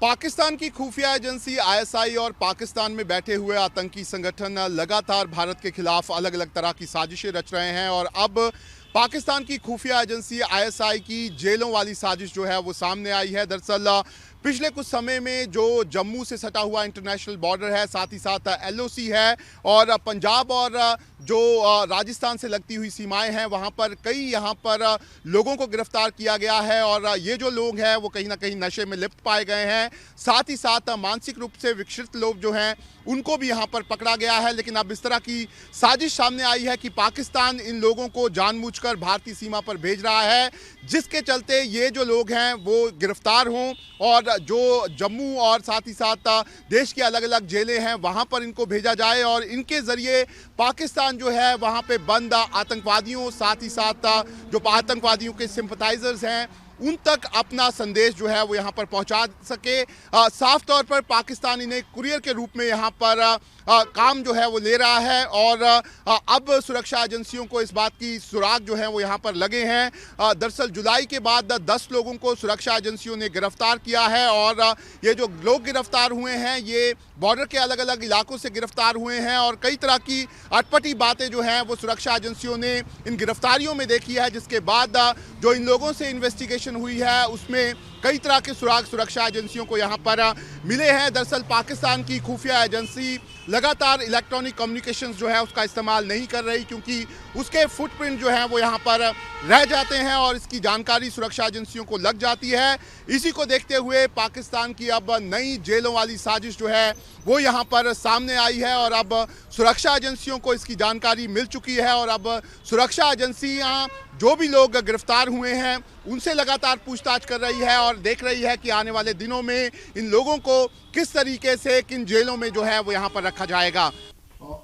पाकिस्तान की खुफिया agency ISI और पाकिस्तान में बैठे हुए आतंकी संगठन लगातार भारत के खिलाफ अलग अलग तरह की साजिशें रच रहे हैं और अब पाकिस्तान की खुफिया एजेंसी आईएसआई की जेलों वाली साजिश जो है वो सामने आई है। दरअसल पिछले कुछ समय में जो जम्मू से सटा हुआ इंटरनेशनल बॉर्डर है, साथ ही साथ एलओसी है और पंजाब और जो राजस्थान से लगती हुई सीमाएं हैं, वहां पर कई यहाँ पर लोगों को गिरफ्तार किया गया है और ये जो लोग हैं वो कहीं ना कहीं नशे में लिप्त पाए गए हैं। साथ ही साथ मानसिक रूप से विक्षिप्त लोग जो हैं उनको भी यहाँ पर पकड़ा गया है। लेकिन अब इस तरह की साजिश सामने आई है कि पाकिस्तान इन लोगों को जानबूझकर भारतीय सीमा पर भेज रहा है, जिसके चलते ये जो लोग हैं वो गिरफ्तार हों और जो जम्मू और साथ ही साथ देश की अलग अलग जेलें हैं वहाँ पर इनको भेजा जाए और इनके ज़रिए पाकिस्तान जो है वहाँ पे बंद आतंकवादियों, साथ ही साथ जो आतंकवादियों के सिंपथाइजर्स हैं उन तक अपना संदेश जो है वो यहाँ पर पहुँचा सके। साफ तौर पर पाकिस्तान इन्हें कुरियर के रूप में यहाँ पर काम जो है वो ले रहा है और अब सुरक्षा एजेंसियों को इस बात की सुराग जो है वो यहाँ पर लगे हैं। दरअसल जुलाई के बाद 10 लोगों को सुरक्षा एजेंसियों ने गिरफ्तार किया है और ये जो लोग गिरफ्तार हुए हैं ये बॉर्डर के अलग अलग इलाकों से गिरफ्तार हुए हैं और कई तरह की अटपटी बातें जो हैं वो सुरक्षा एजेंसियों ने इन गिरफ्तारियों में देखी है, जिसके बाद जो इन लोगों से इन्वेस्टिगेशन हुई है उसमें कई तरह के सुराग सुरक्षा एजेंसियों को यहाँ पर मिले हैं। दरअसल पाकिस्तान की खुफिया एजेंसी लगातार इलेक्ट्रॉनिक कम्युनिकेशंस जो है उसका इस्तेमाल नहीं कर रही, क्योंकि उसके फुटप्रिंट जो हैं वो यहाँ पर रह जाते हैं और इसकी जानकारी सुरक्षा एजेंसियों को लग जाती है। इसी को देखते हुए पाकिस्तान की अब नई जेलों वाली साजिश जो है वो यहाँ पर सामने आई है और अब सुरक्षा एजेंसियों को इसकी जानकारी मिल चुकी है और अब सुरक्षा एजेंसियाँ जो भी लोग गिरफ्तार हुए हैं उनसे लगातार पूछताछ कर रही है और देख रही है कि आने वाले दिनों में इन लोगों को किस तरीके से किन जेलों में जो है वो यहाँ पर रखा जाएगा।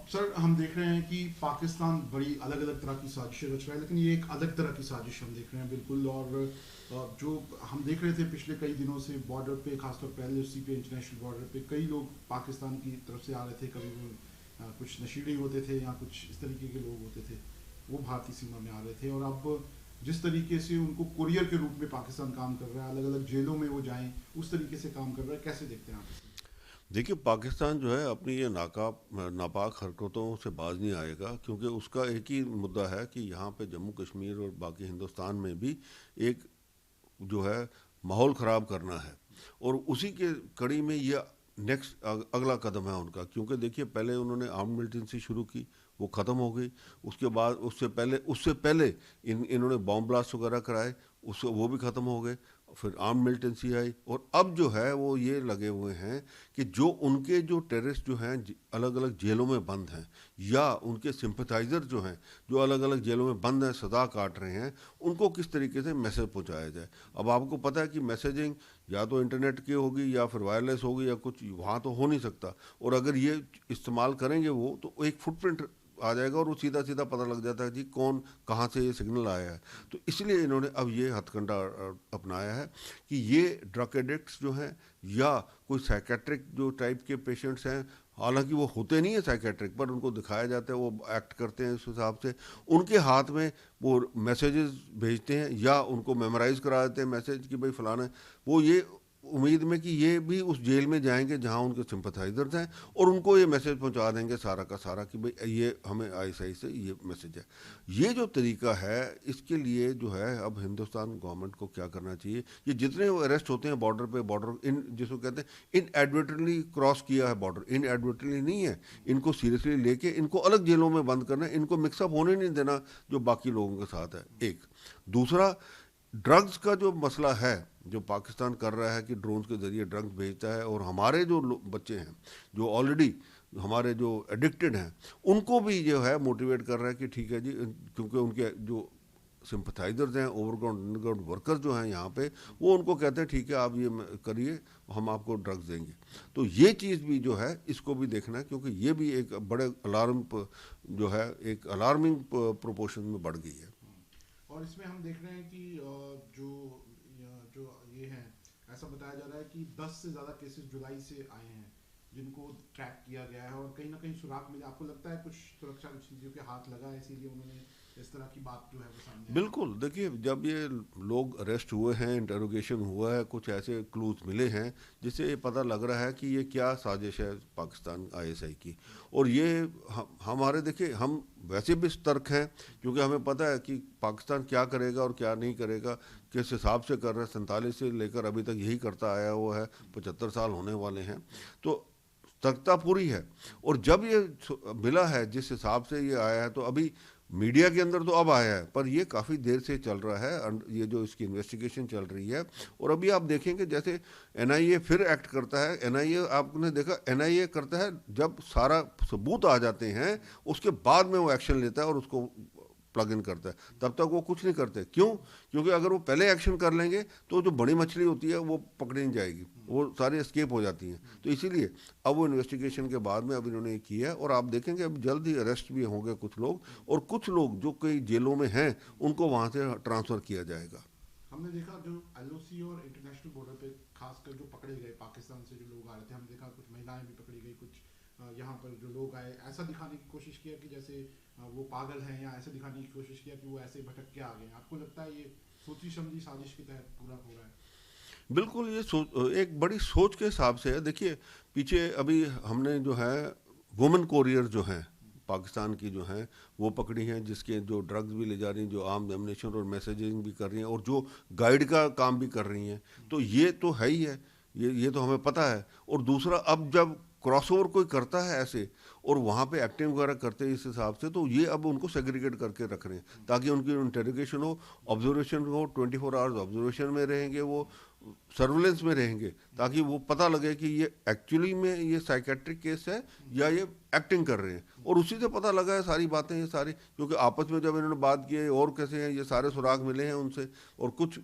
सर, हम देख रहे हैं कि पाकिस्तान बड़ी अलग अलग तरह की साजिशें रच रहा है, लेकिन ये एक अलग तरह की साजिश हम देख रहे हैं बिल्कुल। और जो हम देख रहे थे पिछले कई दिनों से बॉर्डर पे, खासतौर पर एलओसी पे, इंटरनेशनल बॉर्डर पे कई लोग पाकिस्तान की तरफ से आ रहे थे। कभी वो कुछ नशीले होते थे या कुछ इस तरीके के लोग होते थे, वो भारतीय सीमा में आ रहे थे। और अब जिस तरीके से उनको कुरियर के रूप में पाकिस्तान काम कर रहा है, अलग अलग जेलों में वो जाएं, उस तरीके से काम कर रहा है, कैसे देखते हैं आप? देखिए, पाकिस्तान जो है अपनी ये नापाक हरकतों से बाज नहीं आएगा, क्योंकि उसका एक ही मुद्दा है कि यहाँ पे जम्मू कश्मीर और बाकी हिंदुस्तान में भी एक जो है माहौल ख़राब करना है और उसी के कड़ी में ये नेक्स्ट अगला कदम है उनका। क्योंकि देखिए, पहले उन्होंने आर्म्ड मिलिटेंसी शुरू की, वो ख़त्म हो गई। उसके बाद उससे पहले इन्होंने बॉम्ब ब्लास्ट वगैरह कराए, उससे वो भी ख़त्म हो गए। फिर आर्म मिलिटेंसी आई और अब जो है वो ये लगे हुए हैं कि जो उनके जो टेररिस्ट जो हैं अलग अलग जेलों में बंद हैं या उनके सिंपथाइज़र जो हैं जो अलग अलग जेलों में बंद हैं, सदा काट रहे हैं, उनको किस तरीके से मैसेज पहुंचाया जाए। अब आपको पता है कि मैसेजिंग या तो इंटरनेट की होगी या फिर वायरलेस होगी या कुछ, वहाँ तो हो नहीं सकता। और अगर ये इस्तेमाल करेंगे वो, तो एक फुटप्रिंट आ जाएगा और वो सीधा सीधा पता लग जाता है जी कौन कहाँ से ये सिग्नल आया है। तो इसलिए इन्होंने अब ये हथकंडा अपनाया है कि ये ड्रग एडिक्ट्स जो हैं या कोई साइकेट्रिक जो टाइप के पेशेंट्स हैं, हालांकि वो होते नहीं है साइकेट्रिक, पर उनको दिखाया जाता है, वो एक्ट करते हैं इस हिसाब से, उनके हाथ में वो मैसेजेस भेजते हैं या उनको मेमोराइज करा देते हैं मैसेज कि भाई फलाना। वो ये उम्मीद में कि ये भी उस जेल में जाएंगे जहां उनके सिंपथाइजर्स हैं और उनको ये मैसेज पहुंचा देंगे सारा का सारा कि भाई ये हमें आईएसआई से ये मैसेज है। ये जो तरीका है, इसके लिए जो है अब हिंदुस्तान गवर्नमेंट को क्या करना चाहिए, ये जितने अरेस्ट होते हैं बॉर्डर पे, बॉर्डर इन जिसको कहते हैं इनएडवर्टेंटली क्रॉस किया है बॉर्डर, इनएडवर्टेंटली नहीं है, इनको सीरियसली लेके इनको अलग जेलों में बंद करना है, इनको मिक्सअप होने नहीं देना जो बाकी लोगों के साथ है। एक दूसरा, ड्रग्स का जो मसला है जो पाकिस्तान कर रहा है कि ड्रोन्स के ज़रिए ड्रग्स भेजता है और हमारे जो बच्चे हैं जो ऑलरेडी हमारे जो एडिक्टेड हैं उनको भी जो है मोटिवेट कर रहा है कि ठीक है जी, क्योंकि उनके जो सिंपथाइजर्स हैं, ओवरग्राउंड अंडरग्राउंड वर्कर्स जो हैं यहाँ पे, वो उनको कहते हैं ठीक है आप ये करिए, हम आपको ड्रग्स देंगे। तो ये चीज़ भी जो है इसको भी देखना है, क्योंकि ये भी एक बड़े जो है एक अलार्मिंग प्रोपोर्शन में बढ़ गई है। और इसमें हम देख रहे हैं कि जो जो ये है, ऐसा बताया जा रहा है कि 10 से ज़्यादा केसेस जुलाई से आए हैं जिनको ट्रैक किया गया है और कहीं ना कहीं सुराग मिले। आपको लगता है कुछ सुरक्षा चीज़ों के हाथ लगा है इसीलिए उन्होंने इस तरह की बात जो है वो सामने आई। बिल्कुल, देखिए जब ये लोग अरेस्ट हुए हैं, इंटरोगेशन हुआ है, कुछ ऐसे क्लूज मिले हैं जिससे ये पता लग रहा है कि ये क्या साजिश है पाकिस्तान आईएसआई की। और ये हमारे देखिए हम वैसे भी सतर्क हैं क्योंकि हमें पता है कि पाकिस्तान क्या करेगा और क्या नहीं करेगा, किस हिसाब से कर रहा है। 47 से लेकर अभी तक यही करता आया हुआ है, 75 साल होने वाले हैं, तो सतर्कता पूरी है। और जब ये मिला है जिस हिसाब से ये आया है, तो अभी मीडिया के अंदर तो अब आया है, पर ये काफ़ी देर से चल रहा है, ये जो इसकी इन्वेस्टिगेशन चल रही है। और अभी आप देखेंगे जैसे एनआईए फिर एक्ट करता है। एनआईए आपने देखा, एनआईए करता है जब सारा सबूत आ जाते हैं उसके बाद में वो एक्शन लेता है और उसको प्लग इन करता है, तब तक वो कुछ नहीं करते। क्यों? क्योंकि अगर वो पहले एक्शन कर लेंगे तो जो बड़ी मछली होती है वो पकड़ी नहीं जाएगी, वो सारी एस्केप हो जाती हैं। तो इसीलिए अब वो इन्वेस्टिगेशन के बाद में अब इन्होंने ये किया है और आप देखेंगे अब जल्द ही अरेस्ट भी होंगे कुछ लोग, और कुछ लोग जो कई जेलों में हैं उनको वहाँ से ट्रांसफ़र किया जाएगा। हमने देखा जो एलओसी और इंटरनेशनल बॉर्डर पे खासकर जो पकड़े गए पाकिस्तान से जो लोग आ रहे थे, हमने देखा कुछ महिलाएं भी पकड़ी गई, कुछ यहाँ पर जो लोग आए ऐसा दिखाने की कोशिश किया कि जैसे वो पागल हैं, या ऐसे दिखाने की कोशिश किया कि वो ऐसे भटक के आ गए। आपको लगता है ये सोची समझी साजिश के तहत पूरा हो रहा है? बिल्कुल, ये एक बड़ी सोच के हिसाब से है। देखिए पीछे अभी हमने जो है वुमेन कोरियर जो हैं पाकिस्तान की जो हैं वो पकड़ी हैं, जिसके जो ड्रग्स भी ले जा रही हैं, जो आर्म एमुनेशन और मैसेजिंग भी कर रही हैं और जो गाइड का काम भी कर रही हैं। तो ये तो है ही है, ये तो हमें पता है। और दूसरा, अब जब क्रॉसओवर कोई करता है ऐसे और वहाँ पे एक्टिंग वगैरह करते हैं इस हिसाब से, तो ये अब उनको सेग्रीगेट करके रख रहे हैं ताकि उनकी इंटरोगेशन हो, ऑब्जर्वेशन हो, 24 आवर्स ऑब्जर्वेशन में रहेंगे, वो सर्विलेंस में रहेंगे, ताकि वो पता लगे कि ये एक्चुअली में ये साइकेट्रिक केस है या ये एक्टिंग कर रहे हैं। और उसी से पता लगा है सारी बातें, ये सारी, क्योंकि आपस में जब इन्होंने बात की है और कैसे हैं, ये सारे सुराग मिले हैं उनसे और कुछ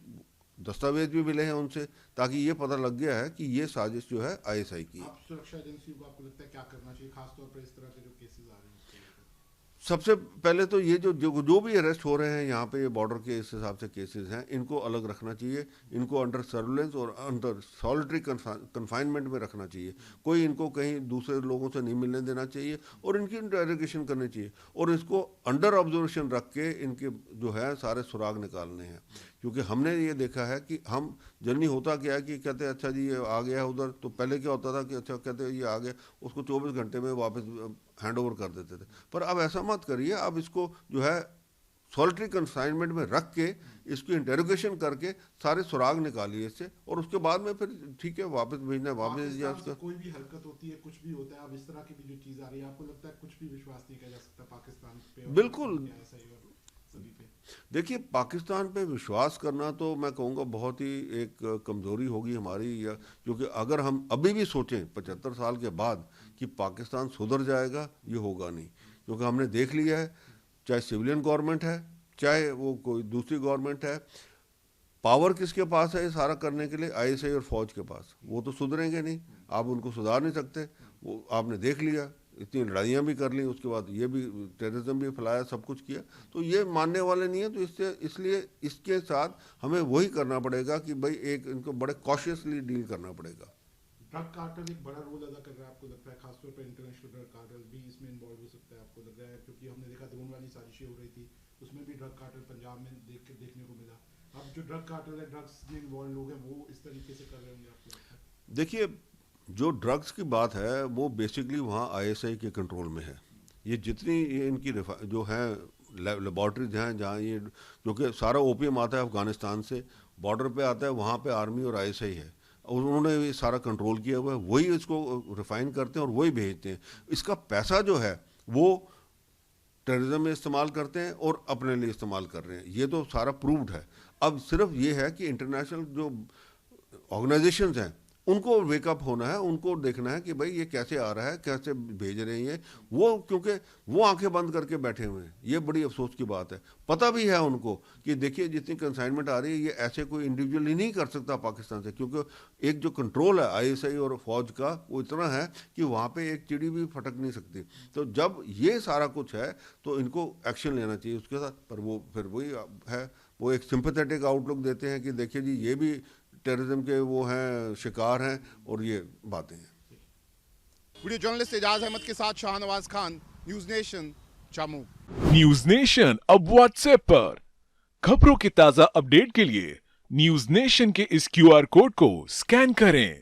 दस्तावेज भी मिले हैं उनसे, ताकि ये पता लग गया है कि ये साजिश जो है आईएसआई की है। आप सुरक्षा एजेंसियों को आपको लगता है क्या करना चाहिए, खासतौर पर इस तरह के जो केसेस आ रहे हैं उसके लेकर? सबसे पहले तो ये जो भी अरेस्ट हो रहे हैं यहाँ पे, ये बॉर्डर के इस हिसाब से केसेस हैं, इनको अलग रखना चाहिए, इनको अंडर सर्विलेंस और अंडर सॉलिटरी कन्फाइनमेंट में रखना चाहिए। कोई इनको कहीं दूसरे लोगों से नहीं मिलने देना चाहिए और इनकी इंटेरोगेशन करनी चाहिए और इसको अंडर ऑब्जर्वेशन रख के इनके जो है सारे सुराग निकालने हैं। क्योंकि हमने ये देखा है कि हम जनरली होता क्या है कि कहते हैं अच्छा जी ये आ गया उधर, तो पहले क्या होता था कि अच्छा कहते हैं ये आ गया, उसको 24 घंटे में वापस हैंड ओवर कर देते थे। पर अब ऐसा मत करिए, अब इसको जो है सॉलिटरी कंसाइनमेंट में रख के इसकी इंटेरोगेशन करके सारे सुराग निकालिए इससे, और उसके बाद में फिर ठीक है वापस भेजना है, वापस दीजिए उसका। कोई भी हरकत होती है, कुछ भी होता है, अब इस तरह की भी जो चीज आ रही है, आपको लगता है कुछ भी विश्वास नहीं किया जा सकता पाकिस्तान पे? बिल्कुल, देखिए पाकिस्तान पे विश्वास करना तो मैं कहूँगा बहुत ही एक कमज़ोरी होगी हमारी, या क्योंकि अगर हम अभी भी सोचें 75 साल के बाद कि पाकिस्तान सुधर जाएगा, ये होगा नहीं। क्योंकि हमने देख लिया है, चाहे सिविलियन गवर्नमेंट है चाहे वो कोई दूसरी गवर्नमेंट है, पावर किसके पास है ये सारा करने के लिए? आईएसआई और फौज के पास। वो तो सुधरेंगे नहीं, आप उनको सुधार नहीं सकते। वो आपने देख लिया, इतनी लड़ाइयाँ भी कर ली, उसके बाद ये भी टेररिज्म भी फैलाया, सब कुछ किया, तो ये मानने वाले नहीं है। तो इसलिए इसके साथ हमें वही करना पड़ेगा कि भाई एक इनको बड़े कॉशियसली डील करना पड़ेगा। ड्रग कार्टेल एक बड़ा रोल अदा कर रहा है, आपको लगता है? खासतौर पर इंटरनेशनल ड्रग कार्टेल भी इसमें इन्वॉल्व हो सकता है, आपको लग रहा है? क्योंकि हमने देखा ड्रोन वाली साजिशें हो रही थी, उसमें भी ड्रग कार्टेल पंजाब में देखने को मिला। अब जो ड्रग कार्टेल है, ड्रग्स में इन्वॉल्व लोग हैं, वो इस तरीके से कर रहे होंगे, आपको लगता है? देखिए जो ड्रग्स की बात है वो बेसिकली वहाँ आईएसआई के कंट्रोल में है। ये जितनी ये इनकी जो है लेबॉर्ट्रीज हैं जहाँ ये, क्योंकि सारा ओपीएम आता है अफ़गानिस्तान से, बॉर्डर पे आता है, वहाँ पे आर्मी और आईएसआई है, उन्होंने ये सारा कंट्रोल किया हुआ है, वही इसको रिफाइन करते हैं और वही भेजते हैं। इसका पैसा जो है वो टेररिज्म में इस्तेमाल करते हैं और अपने लिए इस्तेमाल कर रहे हैं, ये तो सारा प्रूव्ड है। अब सिर्फ ये है कि इंटरनेशनल जो ऑर्गेनाइजेशंस हैं उनको वेकअप होना है, उनको देखना है कि भाई ये कैसे आ रहा है, कैसे भेज रहे हैं ये, वो क्योंकि वो आंखें बंद करके बैठे हुए हैं। ये बड़ी अफसोस की बात है। पता भी है उनको कि देखिए जितनी कंसाइनमेंट आ रही है ये ऐसे कोई इंडिविजुअली नहीं कर सकता पाकिस्तान से, क्योंकि एक जो कंट्रोल है आईएसआई और फौज का वो इतना है कि वहाँ पर एक चिड़ी भी फटक नहीं सकती। तो जब ये सारा कुछ है तो इनको एक्शन लेना चाहिए उसके साथ। पर वो फिर वही है, वो एक सिंपैथेटिक आउटलुक देते हैं कि देखिए जी ये भी टेररिज्म के वो हैं, शिकार हैं, और ये बातें हैं। वीडियो जर्नलिस्ट एजाज अहमद के साथ Shahnawaz Khan, news nation, Jammu. News nation अब व्हाट्सएप पर खबरों के ताजा अपडेट के लिए न्यूज नेशन के इस क्यूआर कोड को स्कैन करें।